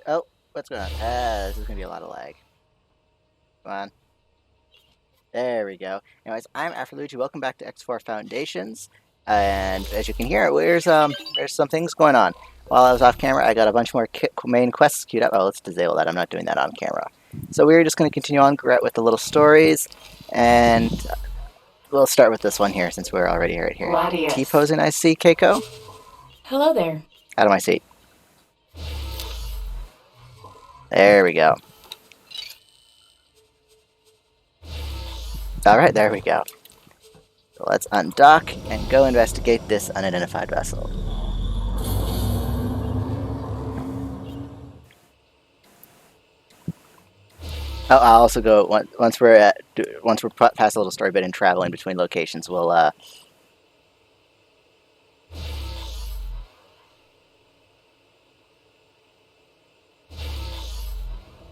Oh, what's going on? This is going to be a lot of lag. Come on. There we go. Anyways, I'm Afterluigi. Welcome back to X4 Foundations. And as you can hear, there's some things going on. While I was off camera, I got a bunch more main quests queued up. Oh, let's disable that. I'm not doing that on camera. So we're just going to continue on with the little stories. And we'll start with this one here since we're already right here. T-posing, I see, Keiko. Hello there. Out of my seat. There we go. Alright, there we go. So let's undock and go investigate this unidentified vessel. Oh, I'll also go once we're past a little story bit and traveling between locations. We'll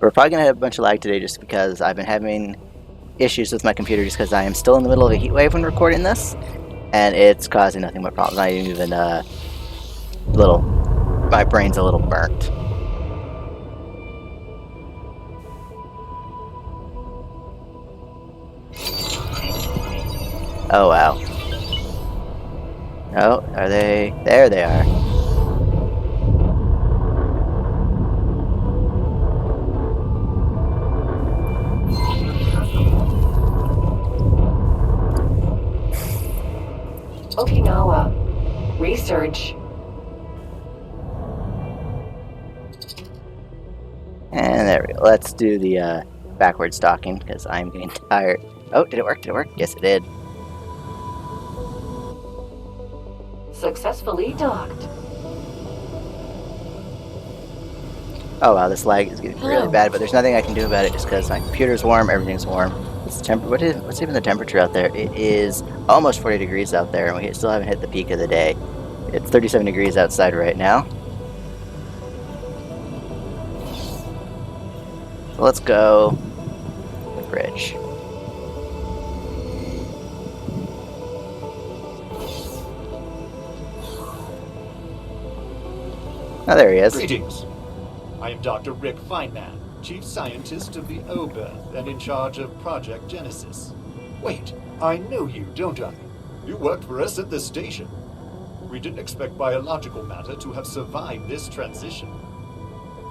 we're probably gonna have a bunch of lag today just because I've been having issues with my computer just because I am still in the middle of a heat wave when recording this, and it's causing nothing but problems. I even my brain's a little burnt. Oh wow. Oh, are they? There they are. Okinawa. Research. And there we go. Let's do the backward stalking because I'm getting tired. Oh, did it work? Did it work? Yes, it did. Successfully docked. Oh wow, this lag is getting really bad, but there's nothing I can do about it just because my computer's warm, everything's warm. What's even the temperature out there? It is almost 40 degrees out there, and we still haven't hit the peak of the day. It's 37 degrees outside right now. So let's go to the bridge. Oh, there he is. Greetings. I am Dr. Rick Feynman, Chief Scientist of the O-Birth and in charge of Project Genesis. Wait, I know you, don't I? You worked for us at the station. We didn't expect biological matter to have survived this transition.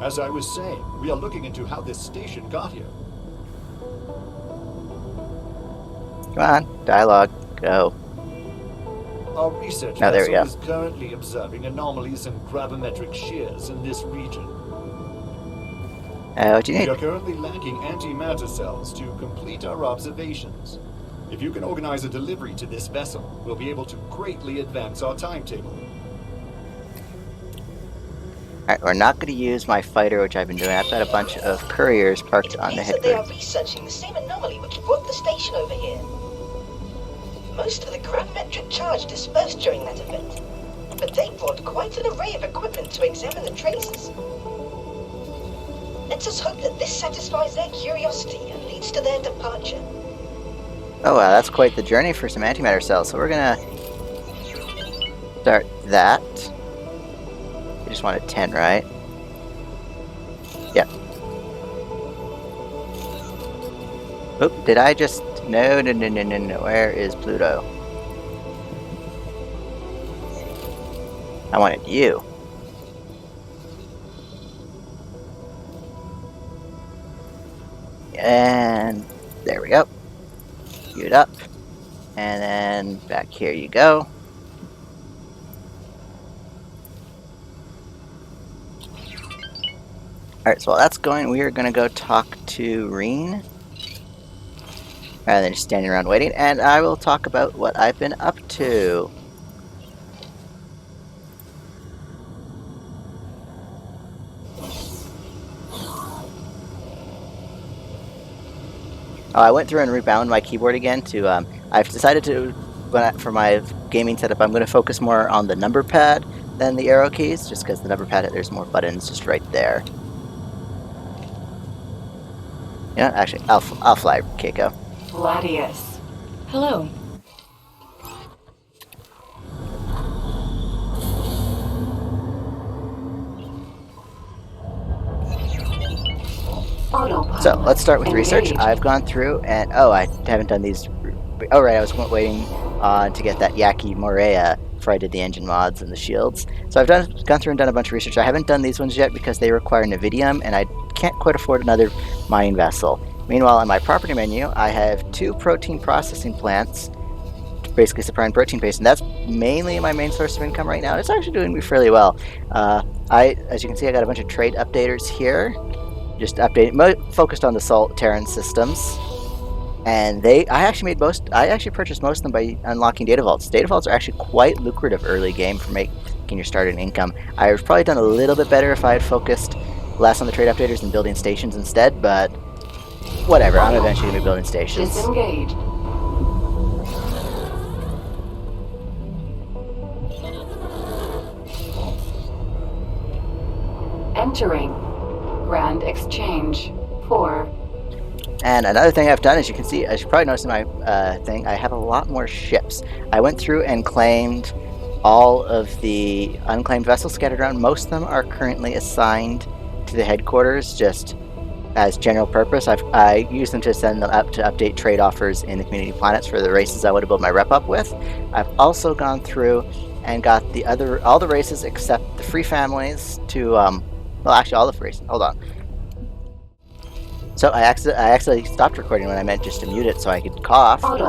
As I was saying, we are looking into how this station got here. Come on, dialogue, go. Our research vessel is currently observing anomalies and gravimetric shears in this region. What do you need? We are currently lacking antimatter cells to complete our observations. If you can organize a delivery to this vessel, we'll be able to greatly advance our timetable. Alright, we're not going to use my fighter, which I've been doing. I've got a bunch of couriers parked on the head. They are researching the same anomaly which brought the station over here. Most of the gravimetric charge dispersed during that event, but they brought quite an array of equipment to examine the traces. Let us hope that this satisfies their curiosity and leads to their departure. Oh wow, that's quite the journey for some antimatter cells. So we're gonna start that. We just wanted 10, right? Yep. Oop, did I just... No. Where is Pluto? I wanted you. And there we go. Queued up. And then back here you go. Alright, so while that's going, we are going to go talk to Reen. Rather than just standing around waiting. And I will talk about what I've been up to. I went through and rebound my keyboard again to, I've decided to, for my gaming setup, I'm going to focus more on the number pad than the arrow keys, just because the number pad, there's more buttons just right there. You know, actually, I'll fly, Keiko. Gladius. Hello. So let's start with research. Engaged. I've gone through and I haven't done these. Oh right, I was waiting to get that Yaki Morea before I did the engine mods and the shields. So I've gone through and done a bunch of research. I haven't done these ones yet because they require Nevidium, and I can't quite afford another mining vessel. Meanwhile, in my property menu, I have 2 protein processing plants, basically supplying protein paste, and that's mainly my main source of income right now. It's actually doing me fairly well. As you can see, I got a bunch of trade updaters here, just focused on the Terran systems. And I actually purchased most of them by unlocking data vaults. Data vaults are actually quite lucrative early game for making your starting income. I would probably done a little bit better if I had focused less on the trade updaters and building stations instead, but whatever, I'm eventually going to be building stations. Disengaged. Entering. Grand Exchange 4. And another thing I've done, as you can see, as you probably noticed in my thing, I have a lot more ships. I went through and claimed all of the unclaimed vessels scattered around. Most of them are currently assigned to the headquarters, just as general purpose. I use them to send them up to update trade offers in the community planets for the races I want to build my rep up with. I've also gone through and got all the races except the free families to, well, actually all the free races. Hold on. So I actually stopped recording when I meant just to mute it so I could cough, but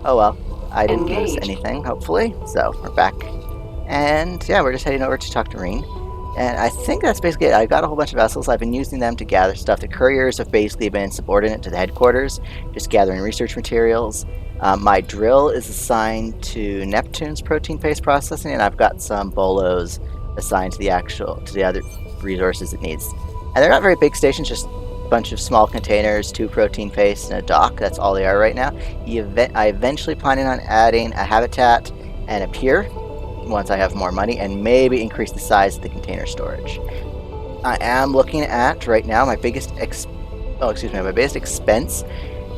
oh well, I didn't lose anything, hopefully. So we're back, and yeah, we're just heading over to talk to Reen, and I think that's basically it. I got a whole bunch of vessels. I've been using them to gather stuff. The couriers have basically been subordinate to the headquarters, just gathering research materials. My drill is assigned to Neptune's protein paste processing, and I've got some bolos assigned to the other resources it needs. And they're not very big stations, just bunch of small containers, 2 protein paste, and a dock. That's all they are right now. I eventually planning on adding a habitat and a pier once I have more money, and maybe increase the size of the container storage. I am looking at right now my biggest expense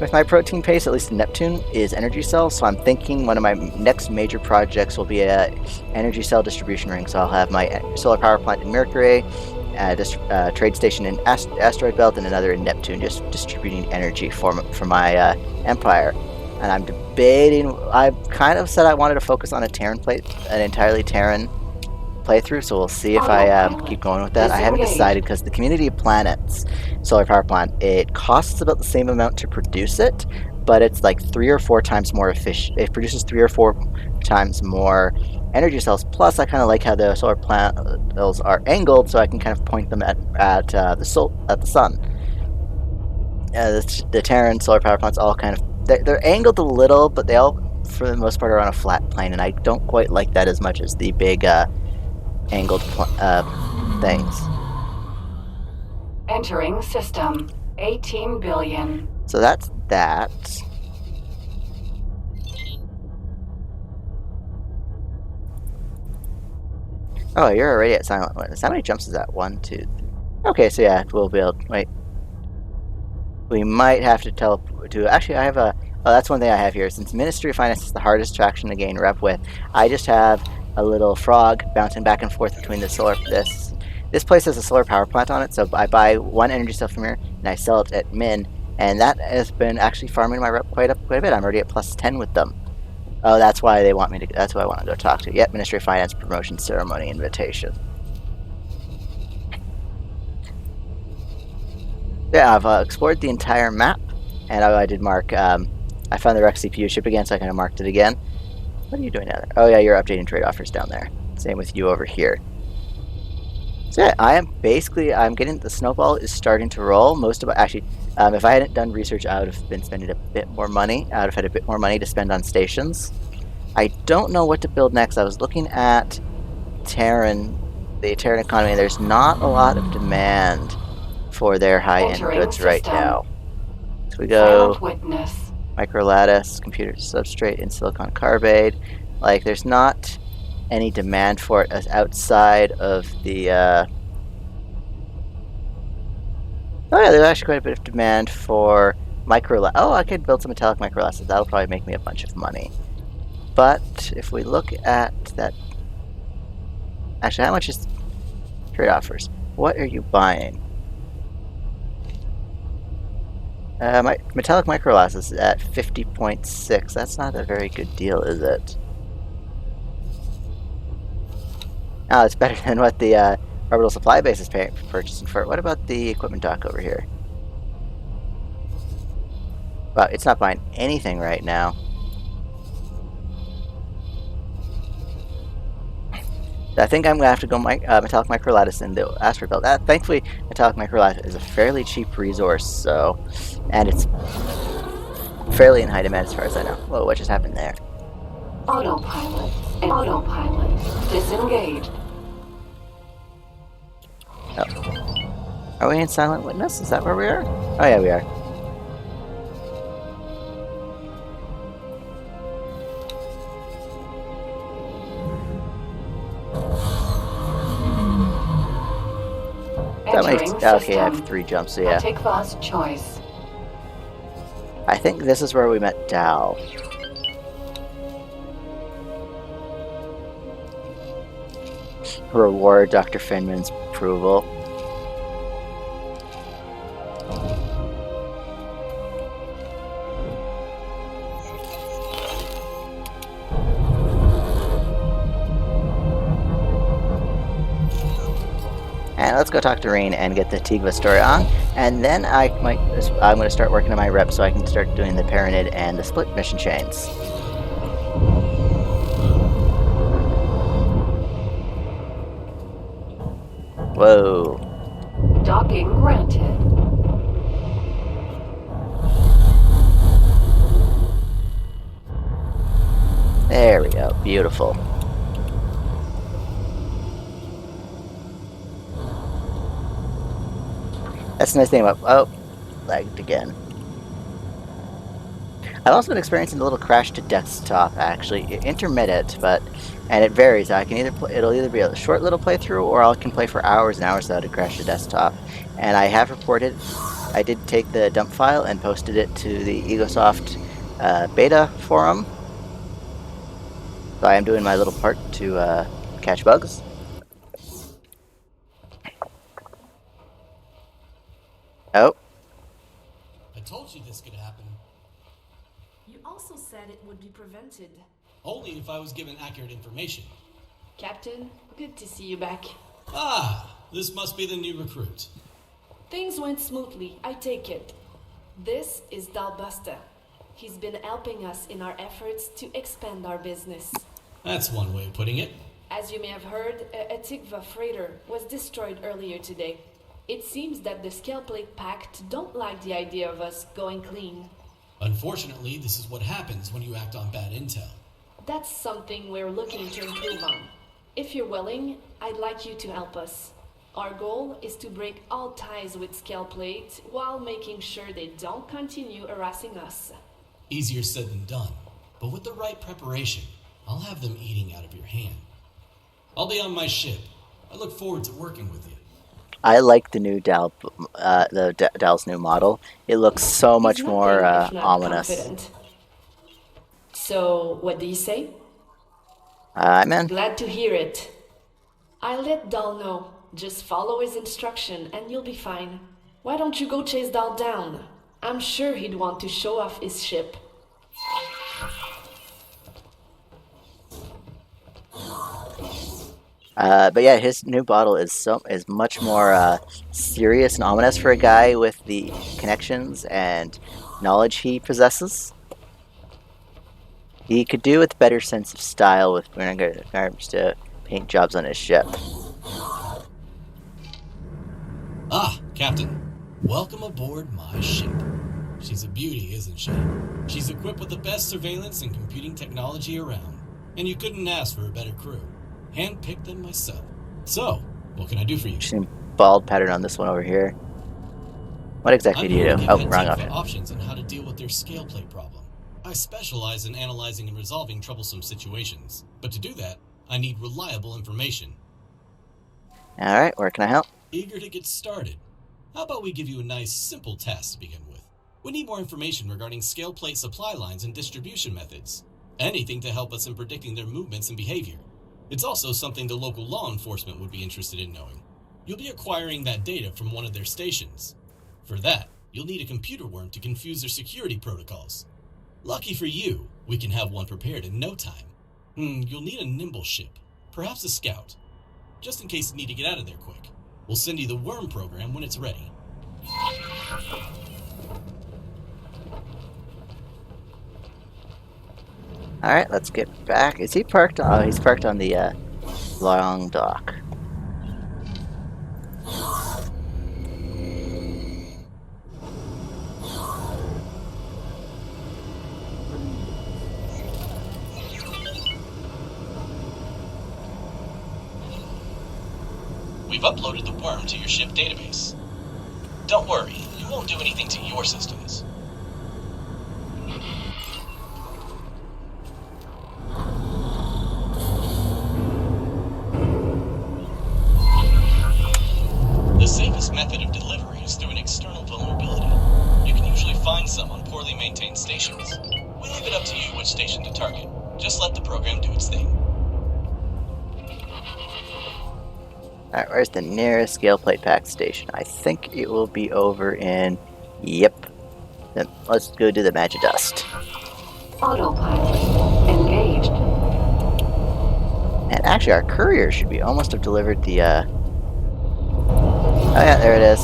with my protein paste, at least in Neptune, is energy cells. So I'm thinking one of my next major projects will be a energy cell distribution ring. So I'll have my solar power plant in Mercury, trade station in asteroid belt, and another in Neptune, just distributing energy for my empire. And I'm debating. I kind of said I wanted to focus on an entirely Terran playthrough, so we'll see if I keep going with that. I haven't decided because the community of planets solar power plant, it costs about the same amount to produce it, but it's like 3 or 4 times more efficient. It produces 3 or 4 times more energy cells. Plus, I kind of like how the solar panels are angled, so I can kind of point them at the sun. The Terran solar power plants all kind of they're angled a little, but they all, for the most part, are on a flat plane, and I don't quite like that as much as the big angled things. Entering system. 18 billion. So that's that. Oh, you're already at silent witness. How many jumps is that? 1, 2, 3. Okay, so yeah, we'll be able to, wait. We might have to teleport to, actually I have a, oh, that's one thing I have here. Since Ministry of Finance is the hardest faction to gain rep with, I just have a little frog bouncing back and forth between this place has a solar power plant on it, so I buy 1 energy cell from here and I sell it at min, and that has been actually farming my rep quite a bit. I'm already at plus 10 with them. Oh, that's why they want me to. That's who I want to go talk to. Yep, Ministry of Finance promotion ceremony invitation. Yeah, I've explored the entire map, and I did mark. I found the Rex CPU ship again, so I kind of marked it again. What are you doing down there? Oh yeah, you're updating trade offers down there. Same with you over here. So yeah, I'm getting, the snowball is starting to roll. Most of it, actually, if I hadn't done research, I would have been spending a bit more money. I would have had a bit more money to spend on stations. I don't know what to build next. I was looking at the Terran economy, and there's not a lot of demand for their high-end goods right now. So we go microlattice, computer substrate, and silicon carbide. Like, there's not any demand for it as outside of the oh yeah, there's actually quite a bit of demand for microlattice. Oh, I could build some metallic microlattices. That'll probably make me a bunch of money. But if we look at that, actually, how much is trade offers? What are you buying? My metallic microlass is at 50.6. That's not a very good deal, is it? Oh, it's better than what the orbital supply base is purchasing for it. What about the equipment dock over here? Well, it's not buying anything right now. I think I'm going to have to go metallic microlattice in the asteroid belt. Thankfully, metallic microlattice is a fairly cheap resource, so... And it's fairly in high demand as far as I know. Whoa, what just happened there? Autopilot disengaged. Oh. Are we in Silent Witness? Is that where we are? Oh yeah, we are. Okay, I have 3 jumps, so yeah. Take first choice. I think this is where we met Dal. Reward Dr. Finman's approval. And let's go talk to Rain and get the Tigva story on, and then I'm going to start working on my rep so I can start doing the Paranid and the split mission chains. Whoa. Docking granted. There we go. Beautiful. That's the nice thing about... Oh, lagged again. I've also been experiencing a little crash to desktop, actually. Intermittent, but... And it varies. I can it'll either be a short little playthrough, or I can play for hours and hours without a crash to desktop. And I have reported... I did take the dump file and posted it to the Egosoft beta forum. So I am doing my little part to catch bugs. Oh. I told you this could happen. You also said it would be prevented. Only if I was given accurate information. Captain, good to see you back. Ah, this must be the new recruit. Things went smoothly, I take it. This is Dal Busta. He's been helping us in our efforts to expand our business. That's one way of putting it. As you may have heard, a Tigva freighter was destroyed earlier today. It seems that the Scaleplate Pact don't like the idea of us going clean. Unfortunately, this is what happens when you act on bad intel. That's something we're looking to improve on. If you're willing, I'd like you to help us. Our goal is to break all ties with Scaleplate while making sure they don't continue harassing us. Easier said than done, but with the right preparation, I'll have them eating out of your hand. I'll be on my ship. I look forward to working with you. I like the new Dal's new model. It looks so much more ominous. Confident. So, what do you say? I'm in. Glad to hear it. I'll let Dal know. Just follow his instruction and you'll be fine. Why don't you go chase Dal down? I'm sure he'd want to show off his ship. But yeah, his new bottle is much more serious and ominous for a guy with the connections and knowledge he possesses. He could do with better sense of style with regards to paint jobs on his ship. Ah, Captain. Welcome aboard my ship. She's a beauty, isn't she? She's equipped with the best surveillance and computing technology around. And you couldn't ask for a better crew. Handpicked them myself. So, what can I do for you? Interesting bald pattern on this one over here. What exactly do you do? Oh, wrong option. Options on how to deal with their scale plate problem. I specialize in analyzing and resolving troublesome situations. But to do that, I need reliable information. Alright, where can I help? Eager to get started. How about we give you a nice, simple task to begin with? We need more information regarding scale plate supply lines and distribution methods. Anything to help us in predicting their movements and behavior. It's also something the local law enforcement would be interested in knowing. You'll be acquiring that data from one of their stations. For that, you'll need a computer worm to confuse their security protocols. Lucky for you, we can have one prepared in no time. You'll need a nimble ship, perhaps a scout, just in case you need to get out of there quick. We'll send you the worm program when it's ready. Alright, let's get back. Is he parked? Oh, he's parked on the long dock. We've uploaded the worm to your ship database. Don't worry, it won't do anything to your systems. The safest method of delivery is through an external vulnerability. You can usually find some on poorly maintained stations. We leave it up to you which station to target. Just let the program do its thing. Alright, where's the nearest scale plate pack station? I think it will be over in... Yep. Then let's go do the magic dust. Autopilot engaged. And actually, our courier should be almost have delivered the, Oh yeah, there it is.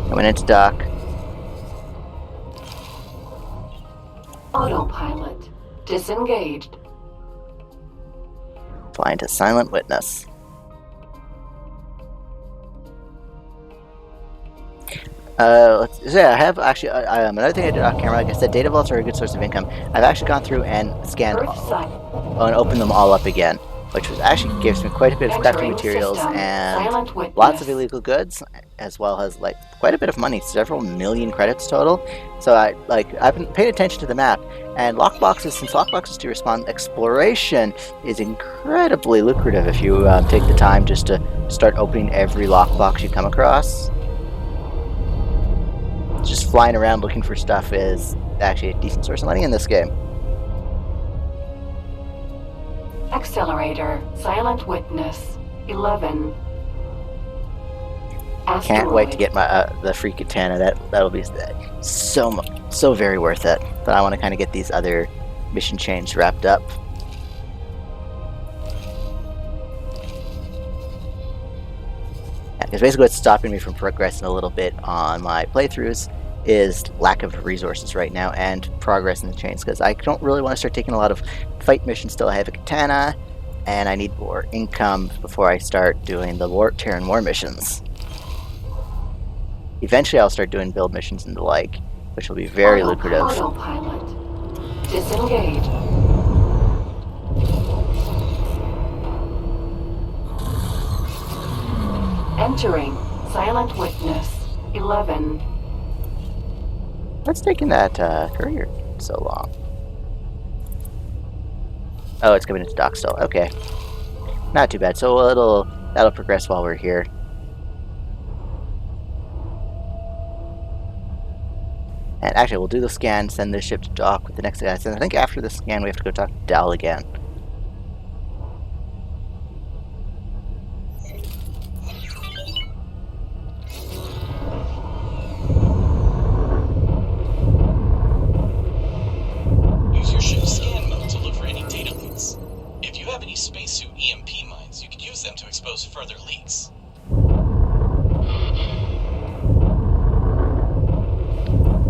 Coming into dock. Autopilot disengaged. Flying to Silent Witness. I have actually another thing I did off camera. Like I said, data vaults are a good source of income. I've actually gone through and scanned and opened them all up again, which actually gives me quite a bit of crafting materials and lots of illegal goods, as well as like quite a bit of money, several million credits total. So I've been paying attention to the map, and lockboxes, since lockboxes do respond, exploration is incredibly lucrative if you take the time just to start opening every lockbox you come across. Just flying around looking for stuff is actually a decent source of money in this game. Accelerator Silent Witness 11. Can't wait to get my the free katana. That'll be so very worth it. But I want to kind of get these other mission chains wrapped up. Because basically what's stopping me from progressing a little bit on my playthroughs is lack of resources right now and progress in the chains, because I don't really want to start taking a lot of fight missions till I have a katana, and I need more income before I start doing the Terran War missions. Eventually I'll start doing build missions and the like, which will be very lucrative. Autopilot disengaged. Entering Silent Witness 11. What's taking that courier so long? Oh, it's coming into dock still. Okay, not too bad. So that'll progress while we're here. And actually, we'll do the scan, send this ship to dock with the next guys. And I think after the scan, we have to go talk to Dal again. Use your ship's scan mode to look for any data leaks. If you have any spacesuit EMP mines, you could use them to expose further leaks.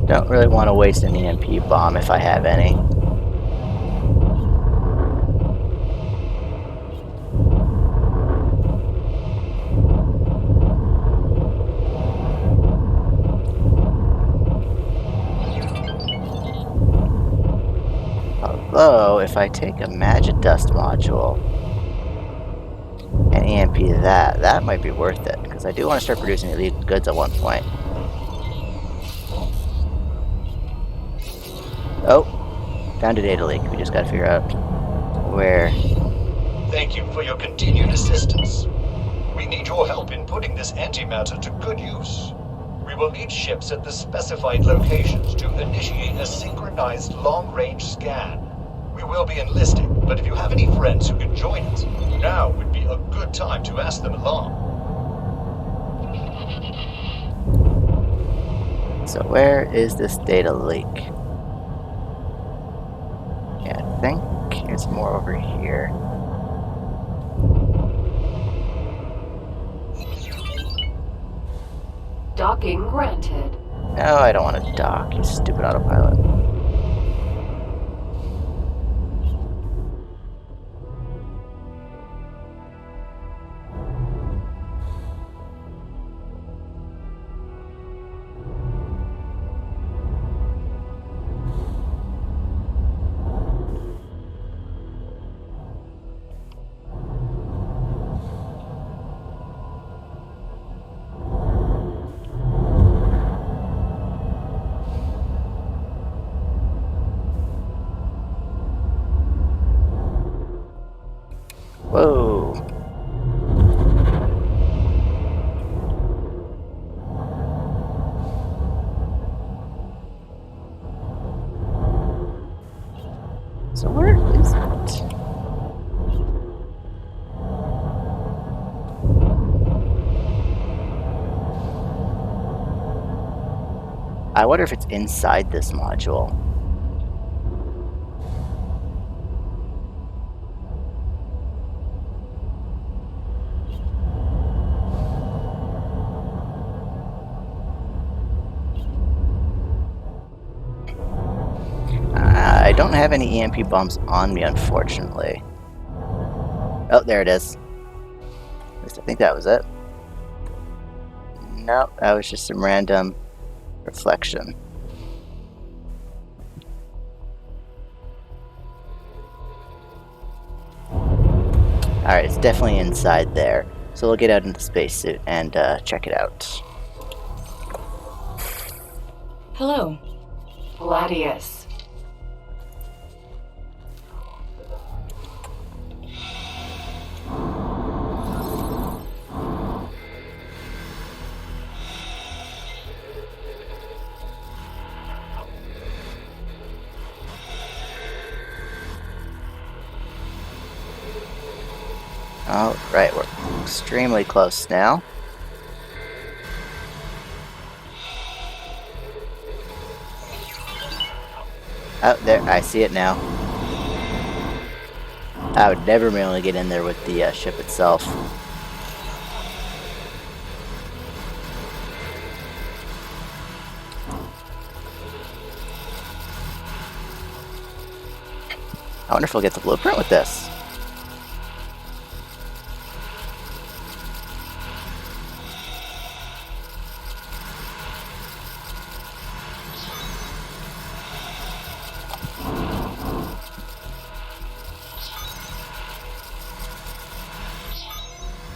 Don't really want to waste an EMP bomb if I have any. Although, if I take a magic dust module and EMP that might be worth it, because I do want to start producing illegal goods at one point. Oh, found a data leak. We just gotta figure out where. Thank you for your continued assistance. We need your help in putting this antimatter to good use. We will need ships at the specified locations to initiate a synchronized long-range scan. We will be enlisting, but if you have any friends who can join us, now would be a good time to ask them along. So where is this data leak? Yeah, I think it's more over here. Docking granted. No, I don't want to dock, you stupid autopilot. Whoa. So where is it? I wonder if it's inside this module. I don't have any EMP bombs on me, unfortunately. Oh, there it is. At least I think that was it. Nope, that was just some random reflection. Alright, it's definitely inside there. So we'll get out into the spacesuit and check it out. Hello. Gladius. Alright, we're extremely close now. Oh, there, I see it now. I would never be able to get in there with the ship itself. I wonder if we'll get the blueprint with this.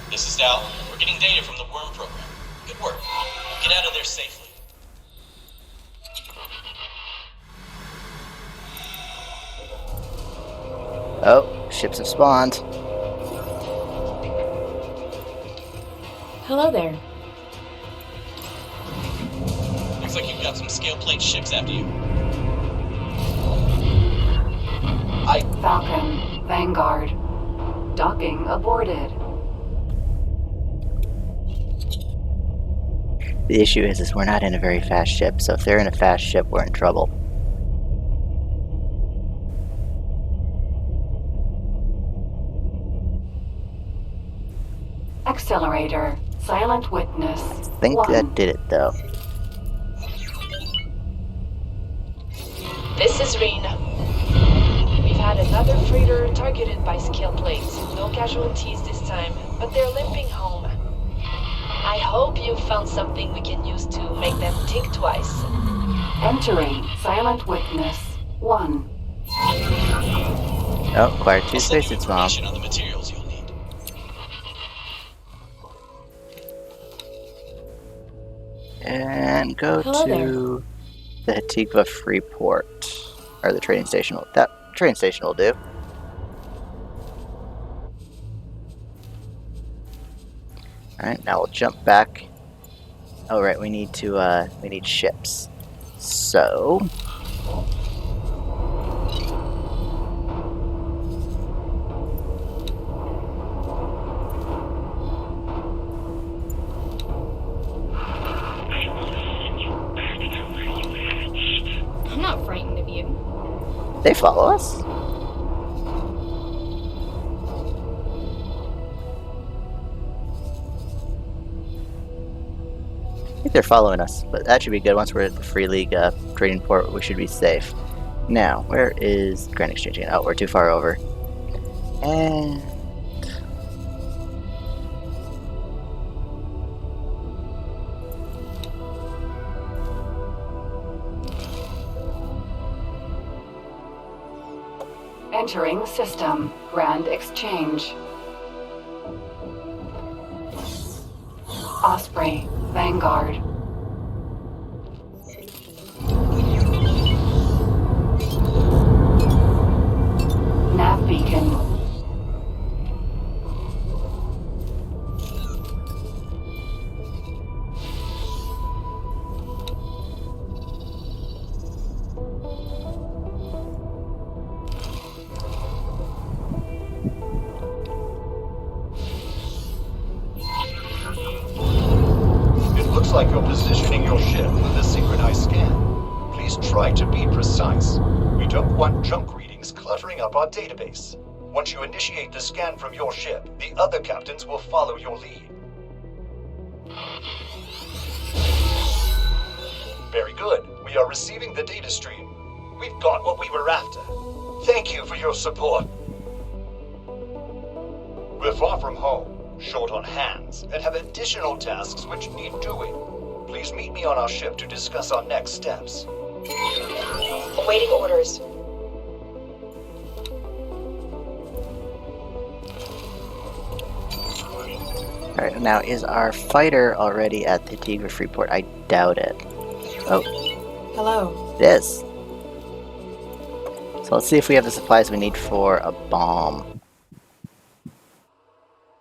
This is Dal. We're getting data from the worm program. Good work. Get out of there safely. Oh, ships have spawned. Hello there. Looks like you've got some scale plate ships after you. Falcon. Vanguard. Docking aborted. The issue is we're not in a very fast ship, so if they're in a fast ship, we're in trouble. Accelerator. Silent witness. I think 1. that did it, though. This is Rena. We've had another freighter targeted by scale plates. No casualties this time, but they're limping home. I hope you found something we can use to make them think twice. Entering. Silent witness. 1. Oh, acquired 2 spacesuits, Mom. On the materials you'll need. And go Hello to the Hatikva Freeport. Or the trading station. That train station will do. Alright, now we'll jump back. Oh right, we need ships. So They follow us? I think they're following us, but that should be good. Once we're at the Free League trading port, we should be safe. Now, where is Grand Exchange again? Oh, we're too far over. And... Entering system. Grand Exchange. Osprey. Vanguard. Nav beacon. Looks like you're positioning your ship with a synchronized scan. Please try to be precise. We don't want junk readings cluttering up our database. Once you initiate the scan from your ship, the other captains will follow your lead. Very good. We are receiving the data stream. We've got what we were after. Thank you for your support. We're far from home, short on hands, and have additional tasks which need doing. Please meet me on our ship to discuss our next steps. Awaiting orders. Alright, now is our fighter already at the Antigua Freeport? I doubt it. Oh, Hello. it is. So let's see if we have the supplies we need for a bomb.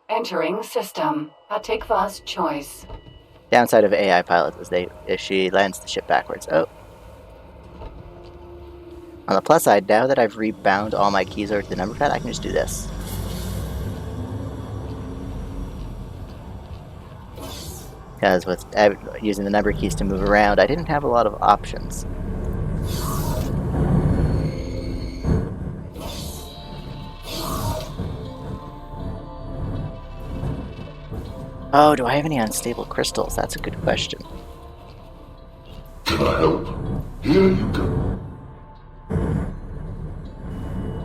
Entering system. Atikva's choice. Downside of AI pilots is if she lands the ship backwards. Oh. On the plus side, now that I've rebound all my keys over to the number pad, I can just do this. Because with using the number keys to move around, I didn't have a lot of options. Oh, do I have any unstable crystals? That's a good question. Can I help? Here you go.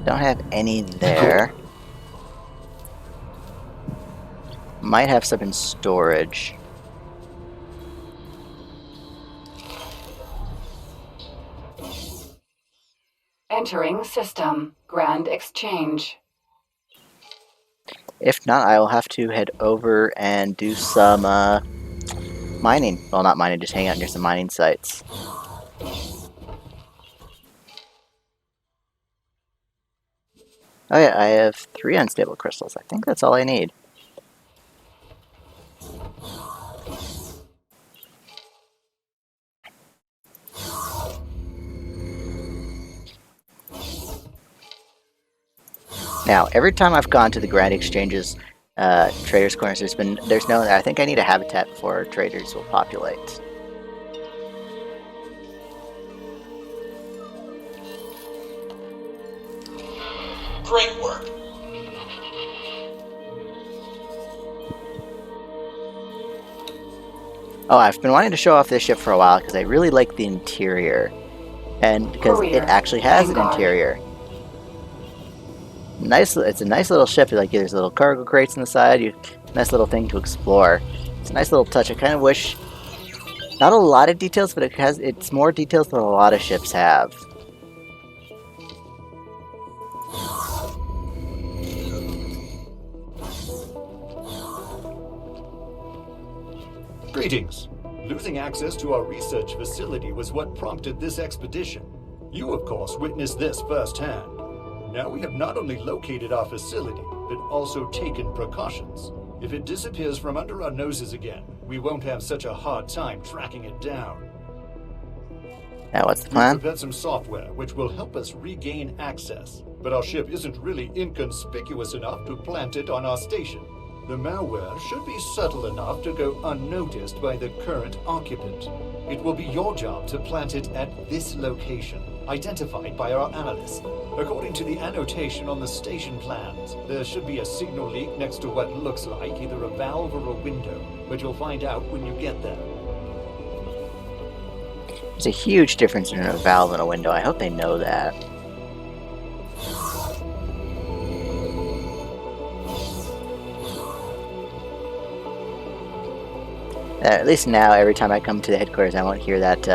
Don't have any there. Might have some in storage. Entering system. Grand Exchange. If not, I will have to head over and do some mining. Well, not mining, just hang out near some mining sites. Oh yeah, I have 3 unstable crystals. I think that's all I need. Now, every time I've gone to the Grand Exchange's Traders' Corners, there's no. I think I need a habitat before traders will populate. Great work. Oh, I've been wanting to show off this ship for a while because I really like the interior, and because it actually has an interior. Nice, it's a nice little ship. Like there's little cargo crates on the side. Nice little thing to explore. It's a nice little touch. I kind of wish, not a lot of details, but it's more details than a lot of ships have. Greetings. Losing access to our research facility was what prompted this expedition. You, of course, witnessed this firsthand. Now we have not only located our facility, but also taken precautions. If it disappears from under our noses again, we won't have such a hard time tracking it down. Now, what's the We've plan? prepared some software which will help us regain access, but our ship isn't really inconspicuous enough to plant it on our station. The malware should be subtle enough to go unnoticed by the current occupant. It will be your job to plant it at this location. identified by our analysts. According to the annotation on the station plans, there should be a signal leak next to what looks like either a valve or a window, but you'll find out when you get there. There's a huge difference in a valve and a window. I hope they know that. At least now, every time I come to the headquarters, I won't hear that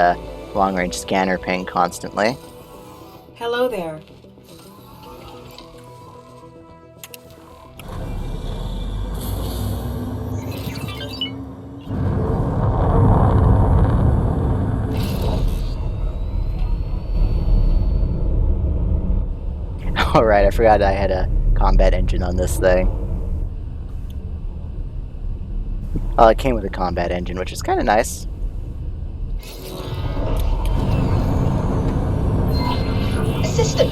long-range scanner ping constantly. Hello there. Alright, I forgot I had a combat engine on this thing. Oh, it came with a combat engine, which is kind of nice. Assistant,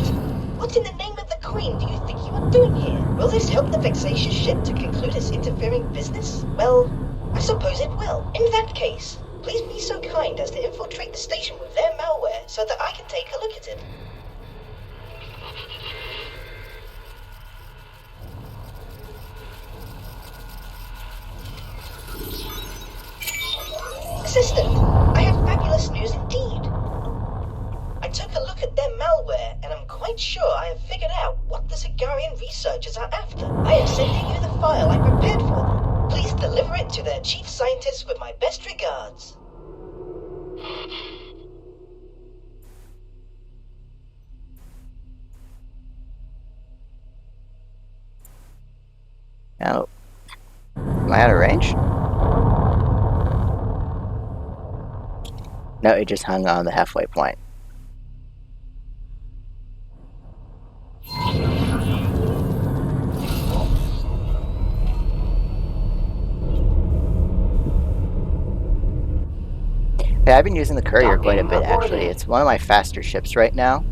what in the name of the Queen do you think you are doing here? Will this help the vexatious ship to conclude its interfering business? Well, I suppose it will. In that case, please be so kind as to infiltrate the station with their malware so that I can take a look at it. Assistant, I have fabulous news indeed. I took a look at their malware, and I'm quite sure I have figured out what the Sigarian researchers are after. I am sending you the file I prepared for them. Please deliver it to their chief scientist with my best regards. Now, am I out of range? No, it just hung on the halfway point. Yeah, I've been using the Courier quite a bit, actually. It's one of my faster ships right now.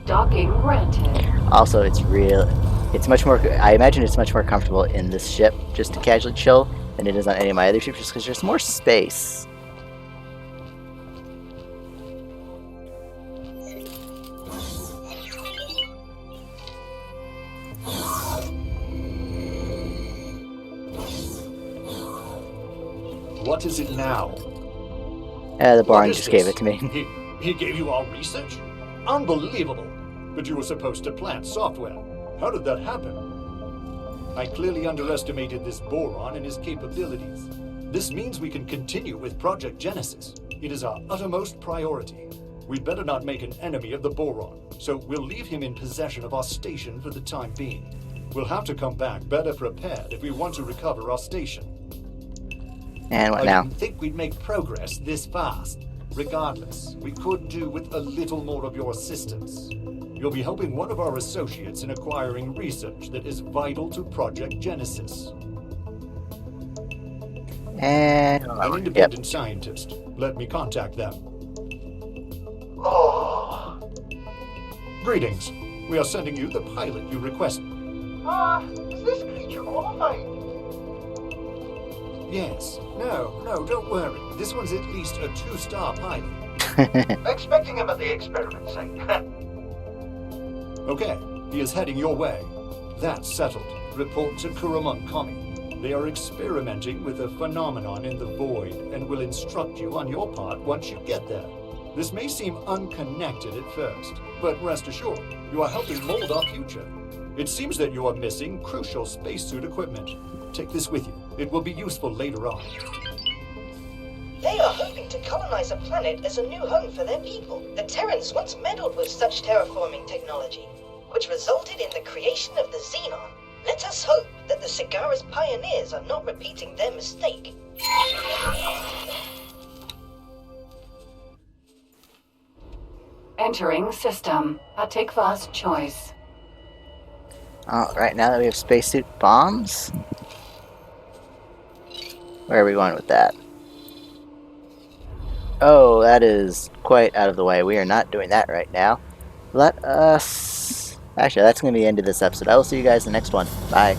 Docking granted. Also, it's much more, I imagine it's much more comfortable in this ship just to casually chill than it is on any of my other ships, just because there's more space. What is it now? The What Baron is just this? gave it to me. He gave you our research? Unbelievable! But you were supposed to plant software. How did that happen? I clearly underestimated this boron and his capabilities. This means we can continue with Project Genesis. It is our uttermost priority. We'd better not make an enemy of the boron, so we'll leave him in possession of our station for the time being. We'll have to come back better prepared if we want to recover our station. And what I now? didn't think we'd make progress this fast. Regardless, we could do with a little more of your assistance. You'll be helping one of our associates in acquiring research that is vital to Project Genesis. And An independent scientist. Let me contact them. Oh, Greetings. We are sending you the pilot you requested. is this creature qualified? Yes. No, don't worry. This one's at least a 2-star pilot. Expecting him at the experiment site. Okay, he is heading your way. That's settled. Report to Kuramon Kami. They are experimenting with a phenomenon in the void and will instruct you on your part once you get there. This may seem unconnected at first, but rest assured, you are helping mold our future. It seems that you are missing crucial spacesuit equipment. Take this with you. It will be useful later on. They are hoping to colonize a planet as a new home for their people. The Terrans once meddled with such terraforming technology, which resulted in the creation of the Xenon. Let us hope that the Sigara's pioneers are not repeating their mistake. Entering system. Atikva's choice. Alright, now that we have spacesuit bombs. Where are we going with that? Oh, that is quite out of the way. We are not doing that right now. Let us... Actually, that's going to be the end of this episode. I will see you guys in the next one. Bye.